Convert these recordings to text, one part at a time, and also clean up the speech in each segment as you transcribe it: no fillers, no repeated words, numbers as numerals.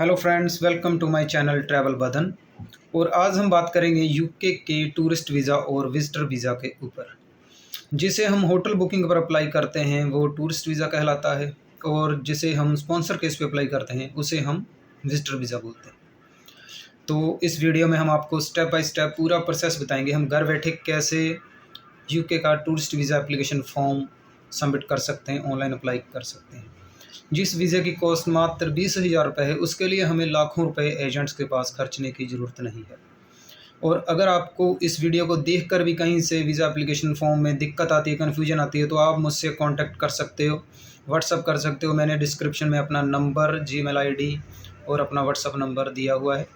Hello friends, welcome to my channel travel Badan. और आज हम बात करेंगे यूके के टूरिस्ट वीज़ा और विजिटर वीज़ा के ऊपर। जिसे हम होटल बुकिंग पर अप्लाई करते हैं वो टूरिस्ट वीज़ा कहलाता है, और जिसे हम स्पॉन्सर केस पे अप्लाई करते हैं उसे हम विजिटर वीज़ा बोलते हैं। तो इस वीडियो में हम आपको स्टेप बाय स्टेप पूरा प्रोसेस बताएंगे, हम घर बैठे कैसे यूके का tourist visa application form submit कर सकते हैं, ऑनलाइन अप्लाई कर सकते हैं। जिस वीज़ा की कॉस्ट मात्र 20,000 रुपये है, उसके लिए हमें लाखों रुपए एजेंट्स के पास खर्चने की ज़रूरत नहीं है। और अगर आपको इस वीडियो को देखकर भी कहीं से वीज़ा एप्लीकेशन फॉर्म में दिक्कत आती है, कन्फ्यूजन आती है, तो आप मुझसे कांटेक्ट कर सकते हो, व्हाट्सअप कर सकते हो। मैंने डिस्क्रिप्शन में अपना नंबर, जीमेल आईडी और अपना व्हाट्सअप नंबर दिया हुआ है।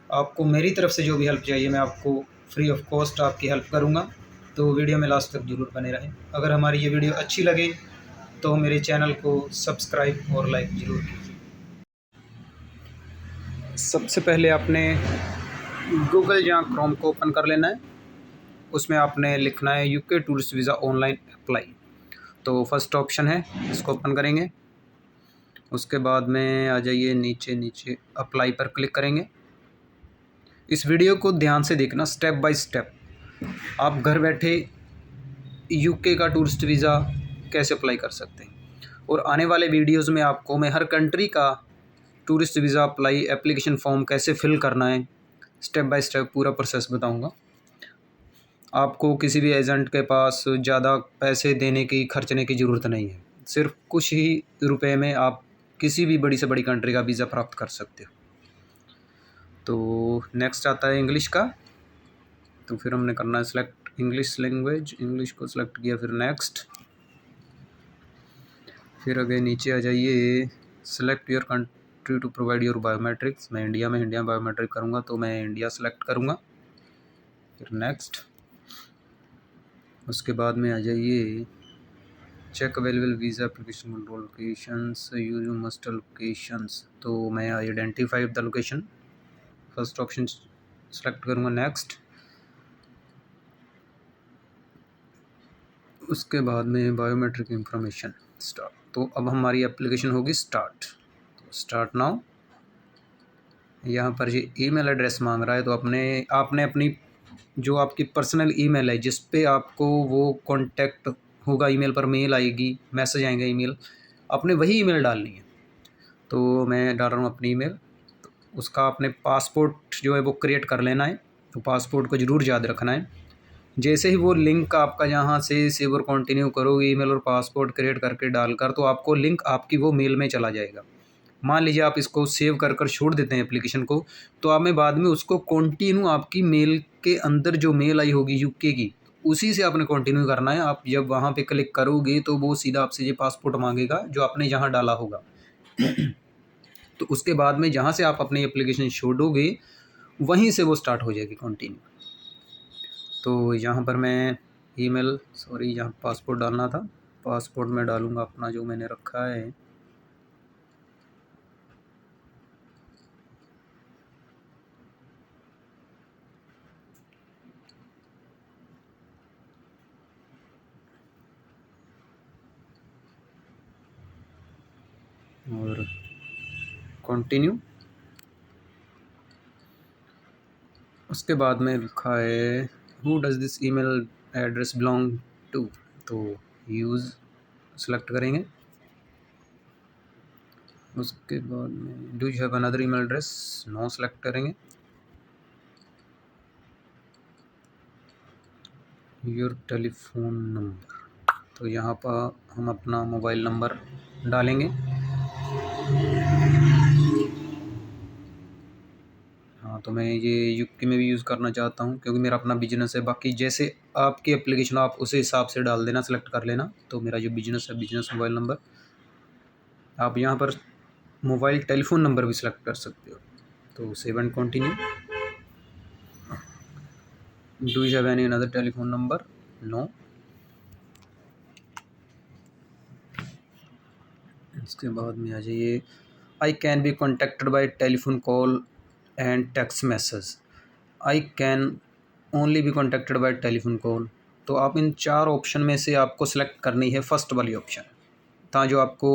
आपको मेरी तरफ से जो भी हेल्प चाहिए मैं आपको फ्री ऑफ कॉस्ट आपकी हेल्प करूँगा। तो वीडियो में लास्ट तक ज़रूर बने रहें। अगर हमारी ये वीडियो अच्छी लगे तो मेरे चैनल को सब्सक्राइब और लाइक ज़रूर कीजिए। सबसे पहले आपने गूगल या क्रोम को ओपन कर लेना है। उसमें आपने लिखना है UK tourist visa online apply. तो फर्स्ट ऑप्शन है, इसको ओपन करेंगे। उसके बाद में आ जाइए नीचे नीचे अप्लाई पर क्लिक करेंगे। इस वीडियो को ध्यान से देखना, स्टेप बाय स्टेप आप घर बैठे यूके का टूरिस्ट वीज़ा कैसे अप्लाई कर सकते हैं। और आने वाले वीडियोज़ में आपको मैं हर कंट्री का tourist visa apply application form कैसे फिल करना है, स्टेप बाय स्टेप पूरा प्रोसेस बताऊंगा। आपको किसी भी एजेंट के पास ज़्यादा पैसे देने की, खर्चने की ज़रूरत नहीं है। सिर्फ कुछ ही रुपए में आप किसी भी बड़ी से बड़ी कंट्री का वीज़ा प्राप्त कर सकते हो। तो नेक्स्ट आता है इंग्लिश का। तो फिर हमने करना है सिलेक्ट इंग्लिश लैंग्वेज, इंग्लिश को सिलेक्ट किया, फिर नेक्स्ट। फिर आगे नीचे आ जाइए, select your country to provide your biometrics. मैं इंडिया बायोमेट्रिक करूँगा तो मैं इंडिया सेलेक्ट करूँगा, फिर नेक्स्ट। उसके बाद में आ जाइए check available visa application control locations, use must locations. तो मैं identify the location, first option select करूँगा, नेक्स्ट। उसके बाद में बायोमेट्रिक इंफॉर्मेशन स्टार्ट। तो अब हमारी एप्लीकेशन होगी स्टार्ट। तो स्टार्ट नाउ। यहाँ पर ये ईमेल एड्रेस मांग रहा है, तो आपने अपनी जो आपकी पर्सनल ईमेल है जिस पे आपको वो कांटेक्ट होगा, ईमेल पर मेल आएगी, मैसेज आएंगे ईमेल, आपने वही ईमेल डालनी है। तो मैं डाल रहा हूँ अपनी ईमेल। तो उसका आपने पासपोर्ट जो है वो क्रिएट कर लेना है। तो पासपोर्ट को ज़रूर याद रखना है। जैसे ही वो लिंक आपका यहाँ से सेव और कंटिन्यू करोगे ईमेल और पासपोर्ट क्रिएट करके डालकर, तो आपको लिंक आपकी वो मेल में चला जाएगा। मान लीजिए आप इसको सेव कर छोड़ देते हैं एप्लीकेशन को, तो आप में बाद में उसको कंटिन्यू आपकी मेल के अंदर जो मेल आई होगी यूके की, उसी से आपने कंटिन्यू करना है। आप जब वहाँ पे क्लिक करोगे तो वो सीधा आपसे ये पासपोर्ट मांगेगा जो आपने यहाँ डाला होगा। तो उसके बाद में जहाँ से आप अपनी एप्लीकेशन छोड़ोगे वहीं से वो स्टार्ट हो जाएगी कंटिन्यू। तो यहाँ पर मैं यहाँ पासपोर्ट डालना था, पासपोर्ट में डालूँगा अपना जो मैंने रखा है। और कंटिन्यू। उसके बाद में लिखा है who does this email address belong to. तो यूज़ सेलेक्ट करेंगे। उसके बाद में do you have another email address, no select करेंगे। योर टेलीफोन नंबर, तो यहाँ पर हम अपना मोबाइल नंबर डालेंगे। हाँ, तो मैं ये यूके में भी यूज़ करना चाहता हूँ क्योंकि मेरा अपना बिजनेस है। बाकी जैसे आपकी एप्लीकेशन आप उसी हिसाब से डाल देना, सेलेक्ट कर लेना। तो मेरा जो बिजनेस है, बिजनेस मोबाइल नंबर। आप यहाँ पर मोबाइल टेलीफोन नंबर भी सिलेक्ट कर सकते हो। तो save and continue. Do you have any another telephone number, no. इसके बाद में आ जाइए I can be contacted by telephone call and text message. I can only be contacted by telephone call. तो आप इन 4 ऑप्शन में से आपको सेलेक्ट करनी है फर्स्ट वाली ऑप्शन, ताकि जो आपको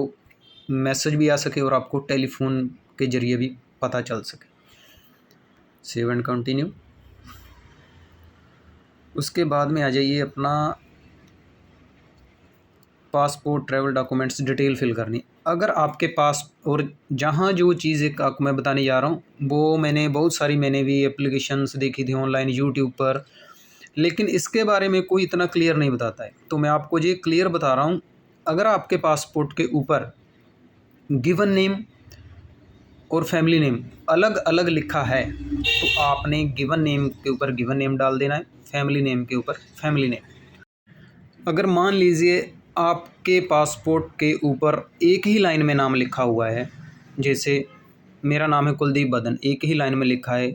मैसेज भी आ सके और आपको टेलीफोन के ज़रिए भी पता चल सके। Save and continue. उसके बाद में आ जाइए अपना passport travel documents detail fill करनी। अगर आपके पास, और जहाँ जो चीज़ एक आपको मैं बताने जा रहा हूँ वो मैंने बहुत सारी मैंने भी एप्लीकेशंस देखी थी ऑनलाइन यूट्यूब पर, लेकिन इसके बारे में कोई इतना क्लियर नहीं बताता है। तो मैं आपको ये क्लियर बता रहा हूँ, अगर आपके पासपोर्ट के ऊपर गिवन नेम और फैमिली नेम अलग अलग लिखा है तो आपने गिवन नेम के ऊपर गिवन नेम डाल देना है, फैमिली नेम के ऊपर फैमिली नेम। अगर मान लीजिए आपके पासपोर्ट के ऊपर एक ही लाइन में नाम लिखा हुआ है, जैसे मेरा नाम है कुलदीप बदन, एक ही लाइन में लिखा है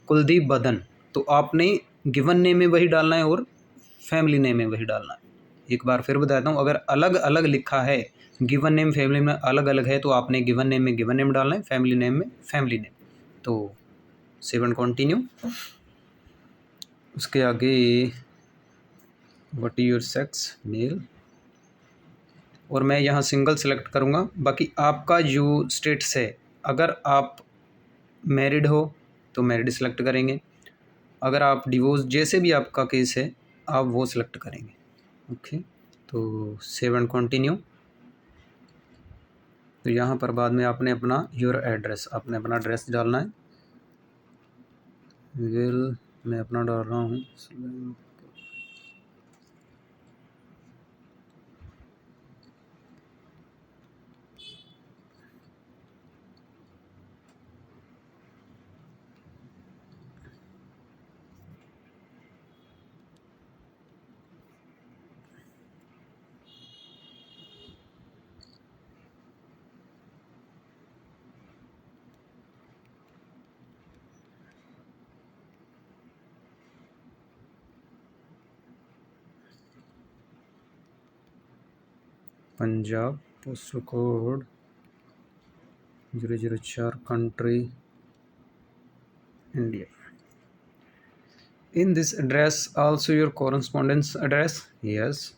कुलदीप बदन, तो आपने गिवन नेम में वही डालना है और फैमिली नेम में वही डालना है। एक बार फिर बताता हूँ, अगर अलग अलग लिखा है, गिवन नेम फैमिली में अलग अलग है, तो आपने गिवन नेम में गिवन नेम डालना है, फैमिली नेम में फैमिली नेम। तो सेव एंड कंटिन्यू। उसके आगे what is your sex, male, और मैं यहाँ सिंगल सेलेक्ट करूँगा। बाकी आपका जो स्टेटस है, अगर आप मैरिड हो तो मैरिड सेलेक्ट करेंगे, अगर आप डिवोर्स, जैसे भी आपका केस है आप वो सिलेक्ट करेंगे। ओके, तो सेव एंड कंटिन्यू। तो यहाँ पर बाद में आपने अपना योर एड्रेस, आपने अपना एड्रेस डालना है। वेल मैं अपना डाल रहा हूँ Punjab, postal code 004, country India. In this address also your correspondence address, yes.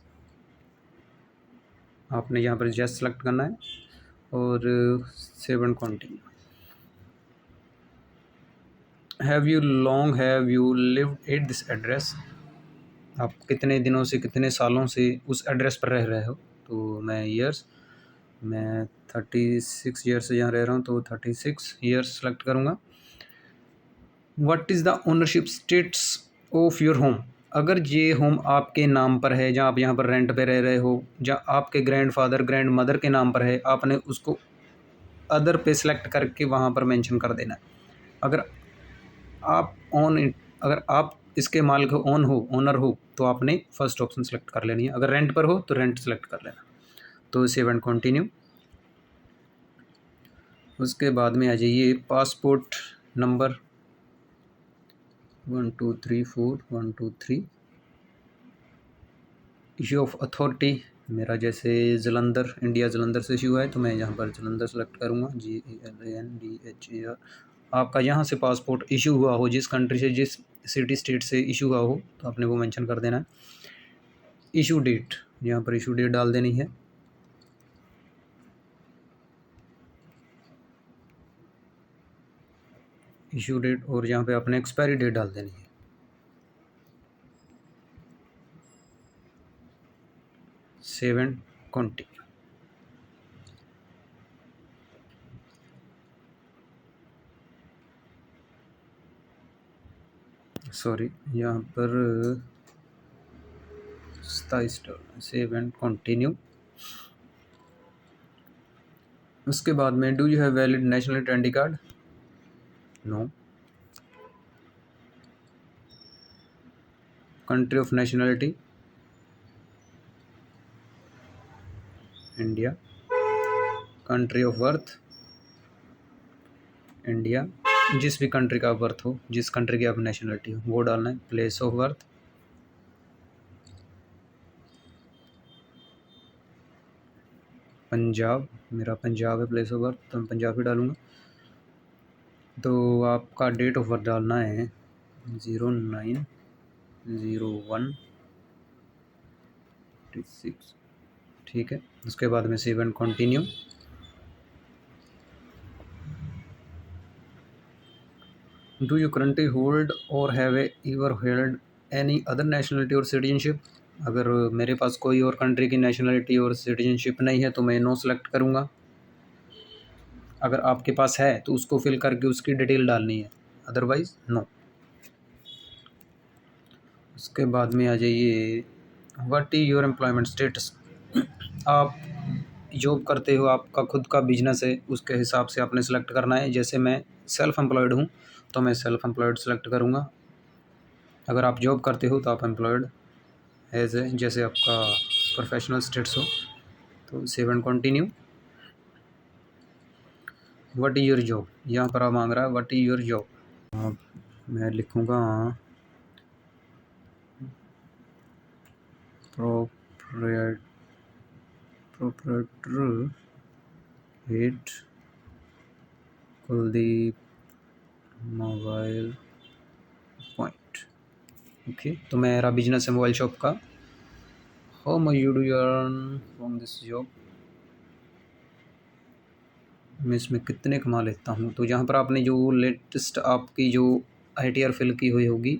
आपने यहाँ पर जस्ट सेलेक्ट करना है और save and continue. Have you lived at this address, आप कितने दिनों से, कितने सालों से उस एड्रेस पर रह रहे हो। तो मैं ईयर्स, मैं 36 ईयर्स से यहाँ रह रहा हूँ, तो 36 ईयर्स सेलेक्ट करूँगा। What is the ownership states of your home, अगर ये होम आपके नाम पर है, जहाँ आप यहाँ पर रेंट पे रह रहे हो, जहाँ आपके ग्रैंडफादर ग्रैंड मदर के नाम पर है, आपने उसको अदर पे सेलेक्ट करके वहाँ पर मेंशन कर देना है। अगर आप अगर आप इसके मालिक हो, ओनर हो, तो आपने फर्स्ट ऑप्शन सेलेक्ट कर लेनी है। अगर रेंट पर हो तो रेंट सेलेक्ट कर लेना। तो सेव एंड कंटिन्यू। उसके बाद में आ जाइए passport number 1234 issue of authority, मेरा जैसे जलंधर, इंडिया जलंधर से इशू है, तो मैं यहाँ पर जलंधर सेलेक्ट करूँगा, GALANDHER। आपका यहाँ से पासपोर्ट इशू हुआ हो, जिस कंट्री से, जिस सिटी स्टेट से इशू हुआ हो, तो आपने वो मेंशन कर देना है। इशू डेट, यहाँ पर इशू डेट डाल देनी है। इशू डेट, और यहाँ पे आपने एक्सपायरी डेट डाल देनी है। Save and continue. सॉरी, यहाँ पर 27 डॉलर। Save and continue. उसके बाद में do you have valid national identity card, no. Country of nationality, India. Country of birth, India. जिस भी कंट्री का बर्थ हो, जिस कंट्री की आप नेशनलिटी हो, वो डालना है। प्लेस ऑफ बर्थ, पंजाब, मेरा पंजाब है प्लेस ऑफ बर्थ, तो मैं पंजाब ही डालूँगा। तो आपका डेट ऑफ बर्थ डालना है 09/01/86, ठीक है। उसके बाद में save and continue. Do you currently hold और have ever held any other nationality और सिटीजनशिप? अगर मेरे पास कोई और कंट्री की नेशनलिटी और सिटीजनशिप नहीं है तो मैं नो सेलेक्ट करूँगा। अगर आपके पास है तो उसको फिल करके उसकी डिटेल डालनी है, अदरवाइज़ नो। उसके बाद में आ जाइए, what is your employment status? आप जॉब करते हो, आपका खुद का बिजनेस है, उसके हिसाब से आपने सेलेक्ट करना है। जैसे मैं सेल्फ एम्प्लॉयड हूँ तो मैं सेल्फ एम्प्लॉयड सेलेक्ट करूँगा। अगर आप जॉब करते हो तो आप एम्प्लॉयड एज ए, जैसे आपका प्रोफेशनल स्टेटस हो। तो save and continue. What is your job, यहाँ पर आप मांग रहा है व्हाट इज़ योर जॉब। मैं लिखूँगा proprietor head Kuldeep mobile point. Okay, तो मेरा बिजनेस है मोबाइल शॉप का। How much you do earn from this job? मैं इसमें कितने कमा लेता हूँ? तो यहाँ पर आपने जो लेटेस्ट आपकी जो ITR फिल की हुई होगी,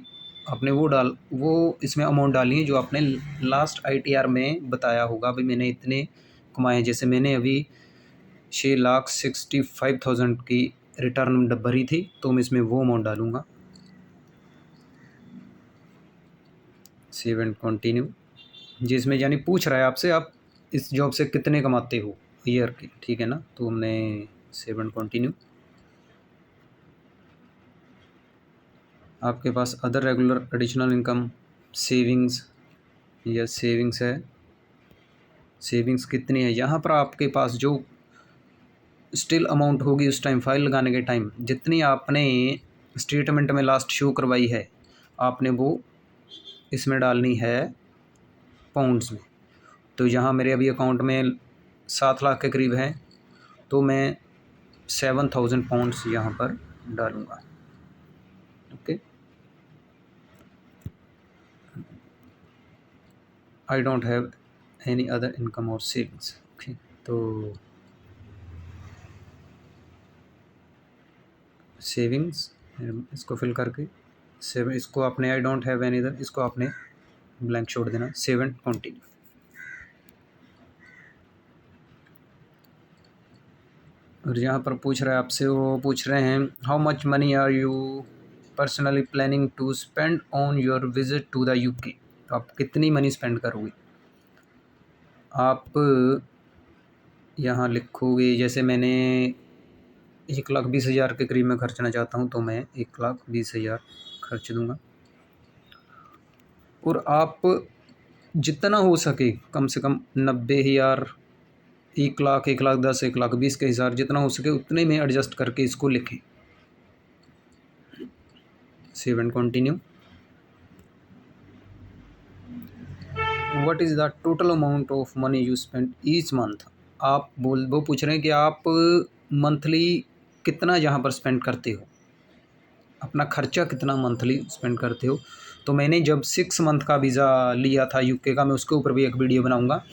आपने वो इसमें अमाउंट डाली है जो आपने लास्ट ITR में बताया होगा भाई मैंने इतने कमाए। जैसे मैंने अभी 6,65,000 की रिटर्न भरी थी तो मैं इसमें वो अमाउंट डालूँगा। Save and continue. जिसमें यानी पूछ रहा है आपसे आप इस जॉब से कितने कमाते हो ईयर की, ठीक है ना? तो हमने सेव एंड कंटिन्यू। आपके पास other regular additional income savings या सेविंग्स है, सेविंग्स कितनी है? यहाँ पर आपके पास जो स्टिल अमाउंट होगी उस टाइम फाइल लगाने के टाइम, जितनी आपने स्टेटमेंट में लास्ट शो करवाई है आपने वो इसमें डालनी है पाउंड्स में। तो यहाँ मेरे अभी अकाउंट में 7 लाख के करीब है तो मैं 7,000 पाउंड्स यहाँ पर डालूँगा। Okay, I don't have any other income और सेविंग्स। ओके, तो सेविंग्स इसको फिल करके सेव, इसको आपने I don't have any other, इसको आपने ब्लैंक छोड़ देना। Save and continue. और यहाँ पर पूछ रहा है आपसे, वो पूछ रहे हैं how much money are you personally planning to spend on your visit to the UK? तो आप कितनी मनी स्पेंड करोगे? आप यहाँ लिखोगे, जैसे मैंने 1,20,000 के करीब में खर्चना चाहता हूँ तो मैं 1,20,000 खर्च दूँगा। और आप जितना हो सके कम से कम 90,000, 1,00,000, 1,10,000, 1,20,000 के हिसाब जितना हो सके उतने में एडजस्ट करके इसको लिखें। Save and continue. What is the total amount of money you spend each month? आप वो पूछ रहे हैं कि आप मंथली कितना यहाँ पर स्पेंड करते हो, अपना खर्चा कितना मंथली स्पेंड करते हो। तो मैंने जब 6 मंथ का वीज़ा लिया था UK का, मैं उसके ऊपर भी एक वीडियो बनाऊँगा।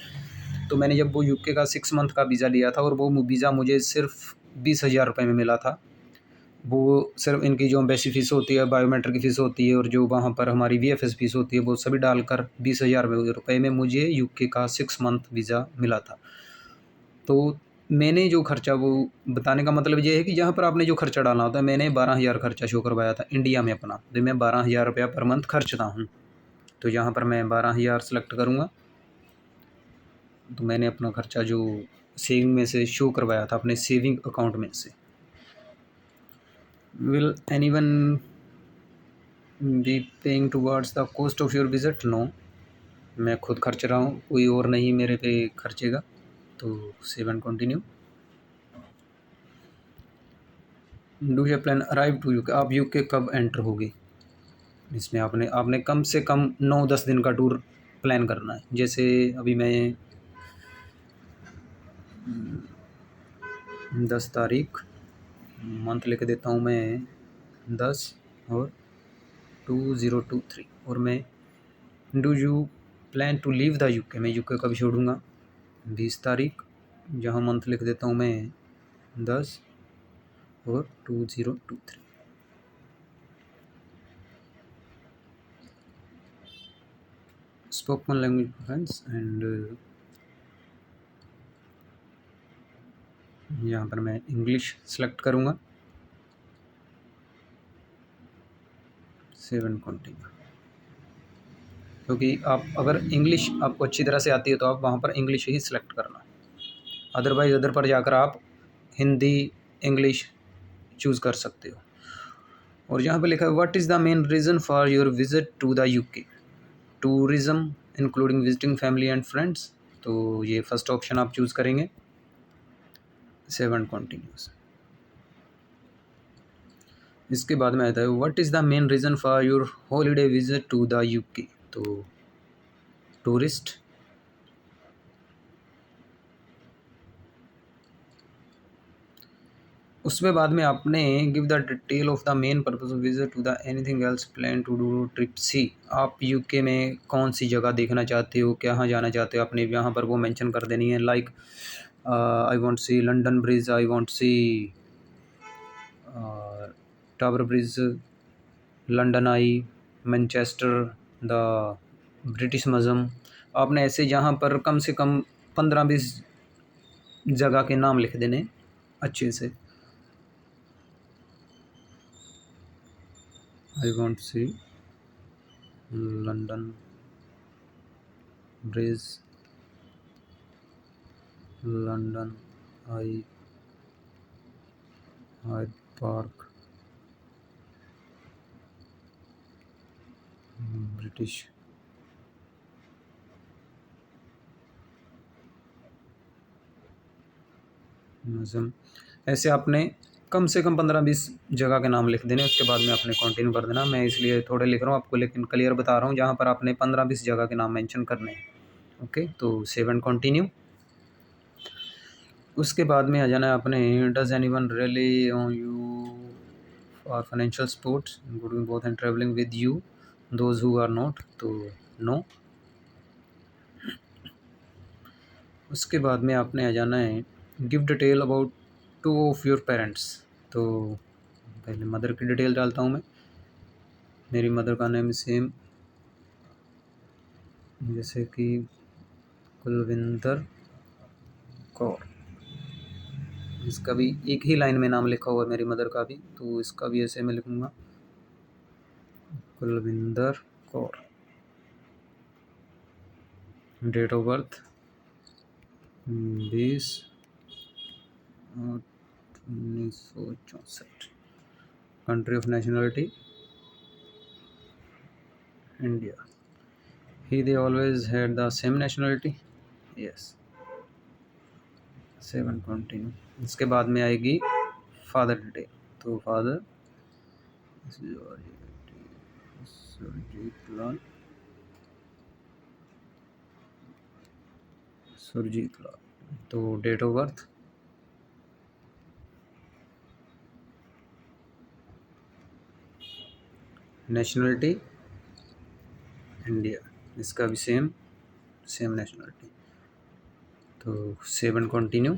तो मैंने जब वो UK का 6 मंथ का वीज़ा लिया था और वो वीज़ा मुझे सिर्फ 20,000 रुपये में मिला था। वो सिर्फ इनकी जो एम्बेसी फ़ीस होती है, बायोमेट्रिक की फ़ीस होती है और जो वहाँ पर हमारी VFS फ़ीस होती है, वो सभी डालकर 20,000 रुपये में मुझे UK का 6 मंथ वीज़ा मिला था। तो मैंने जो खर्चा, वो बताने का मतलब ये है कि जहाँ पर आपने जो खर्चा डालना होता है, मैंने 12,000 खर्चा शो करवाया था इंडिया में अपना, तो मैं 12,000 रुपया पर मंथ खर्चता हूँ। तो यहाँ पर मैं 12,000 सेलेक्ट करूँगा। तो मैंने अपना खर्चा जो सेविंग में से शो करवाया था अपने सेविंग अकाउंट में से। Will anyone be paying towards the cost of your visit? No, मैं खुद खर्च रहा हूँ, कोई और नहीं मेरे पे खर्चेगा। तो save and continue. Do you plan arrive to UK? आप UK कब एंटर होगी? इसमें आपने कम से कम 9-10 दिन का टूर प्लान करना है। जैसे अभी मैं 10 तारीख, मंथ लिख देता हूँ मैं 10 और 2023, और मैं do you plan to leave the UK? मैं UK कब छोड़ूंगा? 20 तारीख, जहाँ मंथ लिख देता हूँ मैं 10 और 2023। स्पोकन लैंग्वेज फ्रेंड्स एंड यहाँ पर मैं इंग्लिश सेलेक्ट करूँगा। 7 कंटिन्यू, क्योंकि आप अगर इंग्लिश आपको अच्छी तरह से आती है तो आप वहाँ पर इंग्लिश ही सिलेक्ट करना, अदरवाइज़ अदर पर जाकर आप हिंदी इंग्लिश चूज़ कर सकते हो। और यहाँ पर लिखा है what is the main reason for your visit to the UK, tourism including visiting family and friends. तो ये फर्स्ट ऑप्शन आप चूज़ करेंगे। 7 कंटिन्यूस। इसके बाद में आता है what is the main reason for your holiday visit to the UK, तो टूरिस्ट। उसमें बाद में आपने give the detail of the main purpose of visit to the anything else plan to do trip सी। आप यूके में कौन सी जगह देखना चाहते हो, कहाँ जाना चाहते हो, आपने यहाँ पर वो मेंशन कर देनी है। Like I want see London bridge, I want see tower bridge, London I, Manchester, the British museum. आपने ऐसे जहाँ पर कम से कम 15-20 जगह के नाम लिख देने अच्छे से। I want to see London Bridge, London Eye, Hyde Park, British museum. ऐसे आपने कम से कम 15-20 जगह के नाम लिख देने, उसके बाद में आपने कंटिन्यू कर देना। मैं इसलिए थोड़े लिख रहा हूँ आपको, लेकिन क्लियर बता रहा हूँ जहाँ पर आपने 15-20 जगह के नाम मेंशन करने हैं। ओके, तो 7 कंटिन्यू। उसके बाद में आ जाना है आपने does anyone really on you for financial support including both and travelling with you those who are not, तो नो। उसके बाद में आपने आ जाना है give detail about 2 of your parents. तो पहले मदर की डिटेल डालता हूँ मैं। मेरी मदर का नेम सेम जैसे कि कुलविंदर कौर। इसका भी एक ही लाइन में नाम लिखा हुआ है मेरी मदर का भी, तो इसका भी ऐसे मैं लिखूँगा Kulwinder Kaur. Date of birth 20/1964। Country of nationality India. He they always had the same nationality, yes. 7 continue. इसके बाद में आएगी फादर डिटेल, तो फादर सुरजीत लाल, सुरजीत लाल। तो date of birth nationality India, इसका भी सेम नेशनलिटी, तो 7 continue.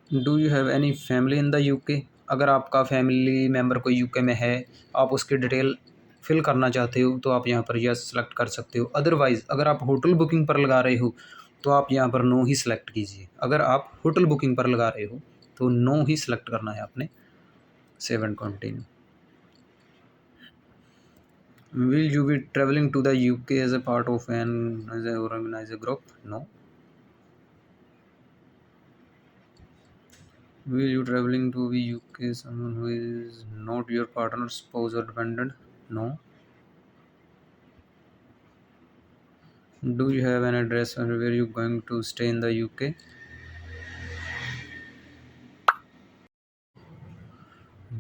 Do you have any family in the UK. अगर आपका फैमिली मेम्बर कोई यूके में है, आप उसकी डिटेल फिल करना चाहते हो तो आप यहाँ पर यस सेलेक्ट कर सकते हो। अदरवाइज़ अगर आप होटल बुकिंग पर लगा रहे हो तो आप यहाँ पर नो ही सिलेक्ट कीजिए। अगर आप होटल बुकिंग पर लगा रहे हो तो नो ही सिलेक्ट करना है आपने। 7 continue. Will you be travelling to the UK as a part of an organise group, no. Will you traveling to the UK someone who is not your partner, spouse or dependent? No. Do you have an address where you going to stay in the UK?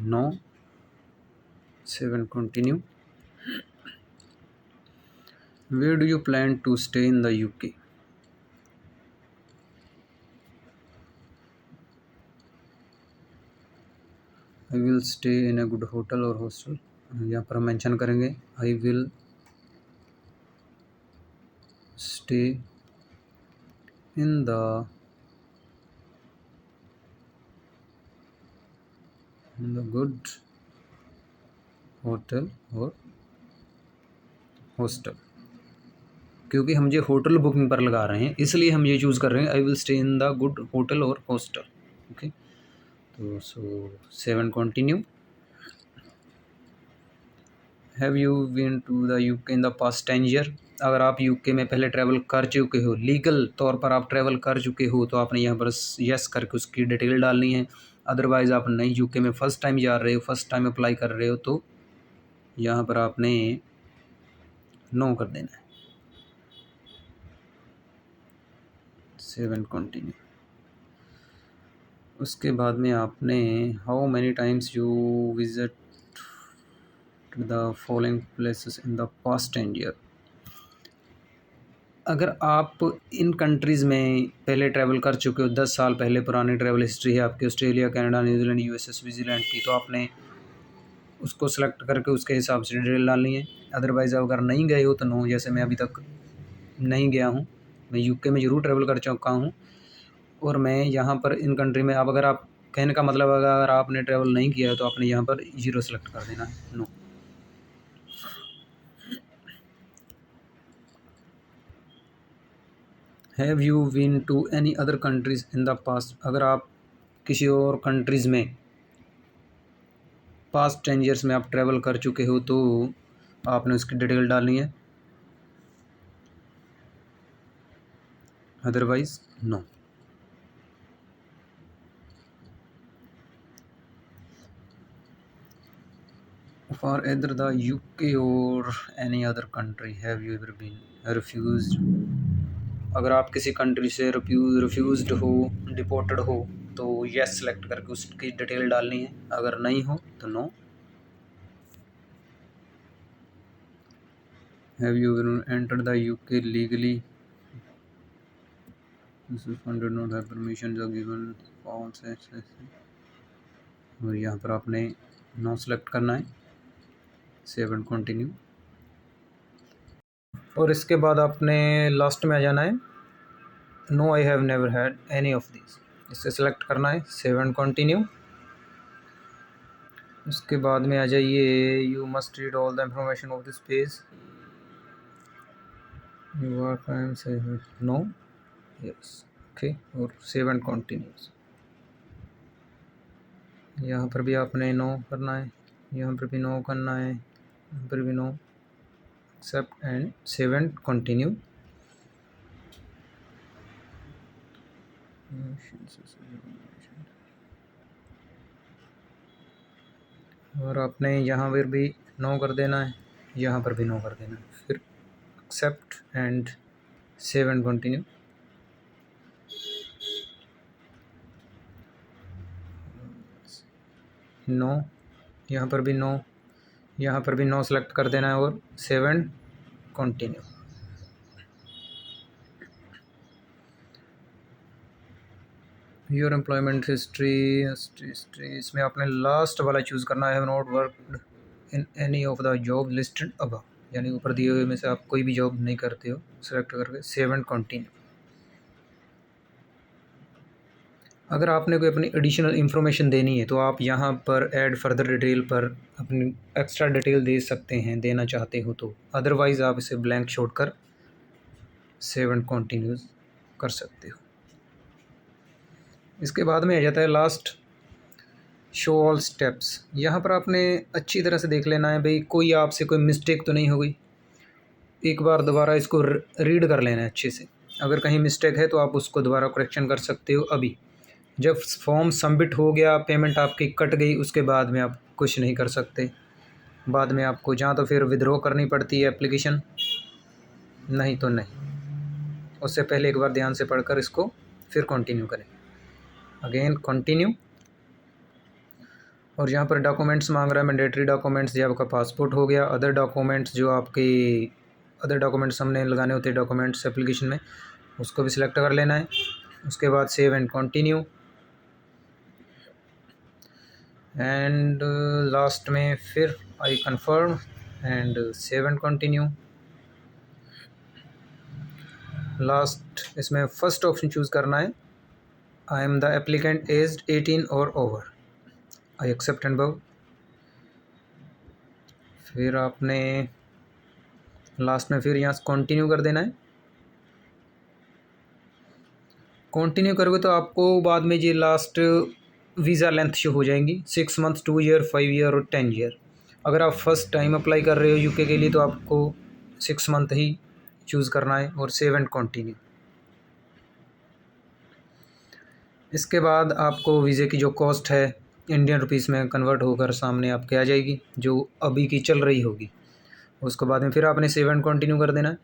No. 7 continue. Where do you plan to stay in the UK? I will stay in a good hotel or hostel. यहाँ पर mention करेंगे I will stay in the good hotel और hostel, क्योंकि हम ये hotel booking पर लगा रहे हैं इसलिए हम ये चूज़ कर रहे हैं I will stay in the good hotel और हॉस्टल। ओके, तो 7 कंटिन्यू। Have you been to the UK in the past 10 year? अगर आप यूके में पहले ट्रैवल कर चुके हो, लीगल तौर पर आप ट्रैवल कर चुके हो, तो आपने यहाँ पर यस करके उसकी डिटेल डालनी है। अदरवाइज़ आप नहीं, यूके में फ़र्स्ट टाइम जा रहे हो, फर्स्ट टाइम अप्लाई कर रहे हो, तो यहाँ पर आपने नो कर देना है। 7 कंटिन्यू। उसके बाद में आपने how many times you visit the following places in the past 10 year? अगर आप इन कंट्रीज़ में पहले ट्रैवल कर चुके हो, 10 साल पहले पुरानी ट्रैवल हिस्ट्री है आपकी Australia, Canada, New Zealand, USA, Switzerland की, तो आपने उसको सेलेक्ट करके उसके हिसाब से डिटेल डालनी है। अदरवाइज़ अगर नहीं गए हो तो नो। जैसे मैं अभी तक नहीं गया हूँ, मैं यूके में ज़रूर ट्रैवल कर चुका हूँ और मैं यहाँ पर इन कंट्री में, अब अगर आप, कहने का मतलब अगर आपने ट्रैवल नहीं किया है तो आपने यहाँ पर 0 सेलेक्ट कर देना है, no. Have you been to any other countries in the past? अगर आप किसी और कंट्रीज़ में पास्ट 10 ईयर्स में आप ट्रैवल कर चुके हो तो आपने उसकी डिटेल डालनी है, otherwise no. For either the UK or any other country, have you ever been refused? अगर आप किसी कंट्री से रिफ्यूज़्ड हो, डिपोर्टेड हो, तो यस सेलेक्ट करके उसकी डिटेल डालनी है। अगर नहीं हो तो no. Have you enter the UK legally? This did not have permission given false, और यहाँ पर आपने नो सेलेक्ट करना है। 7 कंटिन्यू। और इसके बाद आपने लास्ट में आ जाना है, no I have never had any of this, इसे सेलेक्ट करना है। 7 कंटिन्यू। उसके बाद में आ जाइए, you must read all the information of this page, you are fine, say no, yes, okay, और 7 कंटिन्यूस। यहाँ पर भी आपने नो करना है, यहाँ पर भी नो करना है, यहाँ पर भी नो, एक्सेप्ट एंड 7 कंटिन्यू। और आपने यहाँ पर भी नो कर देना है, यहाँ पर भी नो कर देना है, फिर एक्सेप्ट एंड 7 कंटिन्यू। नो, यहाँ पर भी नो, यहाँ पर भी नो सेलेक्ट कर देना है और 7 कंटिन्यू। योर एम्प्लॉयमेंट हिस्ट्री, इसमें आपने लास्ट वाला चूज़ करना है, not worked in any of the job listed above, यानी ऊपर दिए हुए में से आप कोई भी जॉब नहीं करते हो, सेलेक्ट करके 7 कंटिन्यू। अगर आपने कोई अपनी एडिशनल इन्फॉर्मेशन देनी है तो आप यहाँ पर ऐड फर्दर डिटेल पर अपनी एक्स्ट्रा डिटेल दे सकते हैं, देना चाहते हो तो। अदरवाइज़ आप इसे ब्लैंक छोड़कर 7 कंटिन्यूज कर सकते हो। इसके बाद में आ जाता है लास्ट, शो ऑल स्टेप्स। यहाँ पर आपने अच्छी तरह से देख लेना है भाई, कोई आपसे कोई मिस्टेक तो नहीं हो गई। एक बार दोबारा इसको रीड कर लेना है अच्छे से। अगर कहीं मिस्टेक है तो आप उसको दोबारा करेक्शन कर सकते हो। अभी जब फॉर्म सबमिट हो गया, पेमेंट आपकी कट गई, उसके बाद में आप कुछ नहीं कर सकते। बाद में आपको जहाँ तो फिर विड्रॉ करनी पड़ती है एप्लीकेशन, नहीं तो नहीं। उससे पहले एक बार ध्यान से पढ़कर इसको फिर कंटिन्यू करें। Again continue. और यहाँ पर डॉक्यूमेंट्स मांग रहा है, मैंडेटरी डॉक्यूमेंट्स, जो आपका पासपोर्ट हो गया। अदर डॉक्यूमेंट्स, जो आपके अदर डॉक्यूमेंट्स हमने लगाने होते हैं डॉक्यूमेंट्स एप्लीकेशन में, उसको भी सिलेक्ट कर लेना है। उसके बाद save and continue. And last में फिर I confirm and 7 continue. Last इसमें फर्स्ट ऑप्शन चूज़ करना है, I am the applicant aged 18 और over, I accept and above. फिर आपने लास्ट में फिर यहाँ से कंटिन्यू कर देना है। कंटिन्यू करोगे तो आपको बाद में ये लास्ट वीज़ा लेंथ शो हो जाएंगी, 6 मंथ, 2 ईयर, 5 ईयर और 10 ईयर। अगर आप फर्स्ट टाइम अप्लाई कर रहे हो यूके के लिए तो आपको 6 मंथ ही चूज़ करना है और सेव एंड कंटिन्यू। इसके बाद आपको वीज़े की जो कॉस्ट है इंडियन रुपीस में कन्वर्ट होकर सामने आपके आ जाएगी, जो अभी की चल रही होगी। उसके बाद में फिर आपने सेव एंड कंटिन्यू कर देना है।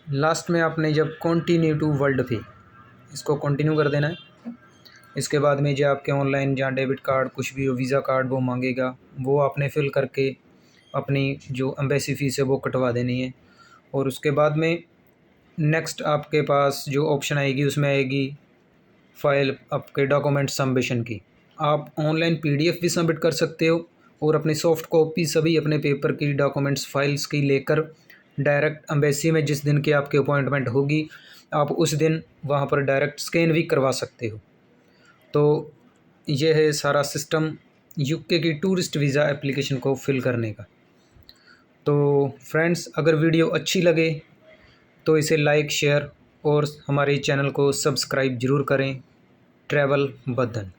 लास्ट में आपने जब कंटिन्यू टू वर्ल्ड पे इसको कंटिन्यू कर देना है। इसके बाद में जो आपके ऑनलाइन जहाँ डेबिट कार्ड कुछ भी हो, वीज़ा कार्ड वो मांगेगा, वो आपने फिल करके अपनी जो एम्बेसी फ़ीस है वो कटवा देनी है। और उसके बाद में नेक्स्ट आपके पास जो ऑप्शन आएगी उसमें आएगी फ़ाइल आपके डॉक्यूमेंट सबमिशन की। आप ऑनलाइन पीडीएफ भी सबमिट कर सकते हो और अपनी सॉफ्ट कॉपी सभी अपने पेपर की डॉक्यूमेंट्स फाइल्स की लेकर डायरेक्ट एम्बेसी में जिस दिन की आपकी अपॉइंटमेंट होगी आप उस दिन वहाँ पर डायरेक्ट स्कैन भी करवा सकते हो। तो ये है सारा सिस्टम यूके की टूरिस्ट वीज़ा एप्लीकेशन को फिल करने का। तो फ्रेंड्स, अगर वीडियो अच्छी लगे तो इसे लाइक, शेयर और हमारे चैनल को सब्सक्राइब ज़रूर करें। ट्रैवल बदन।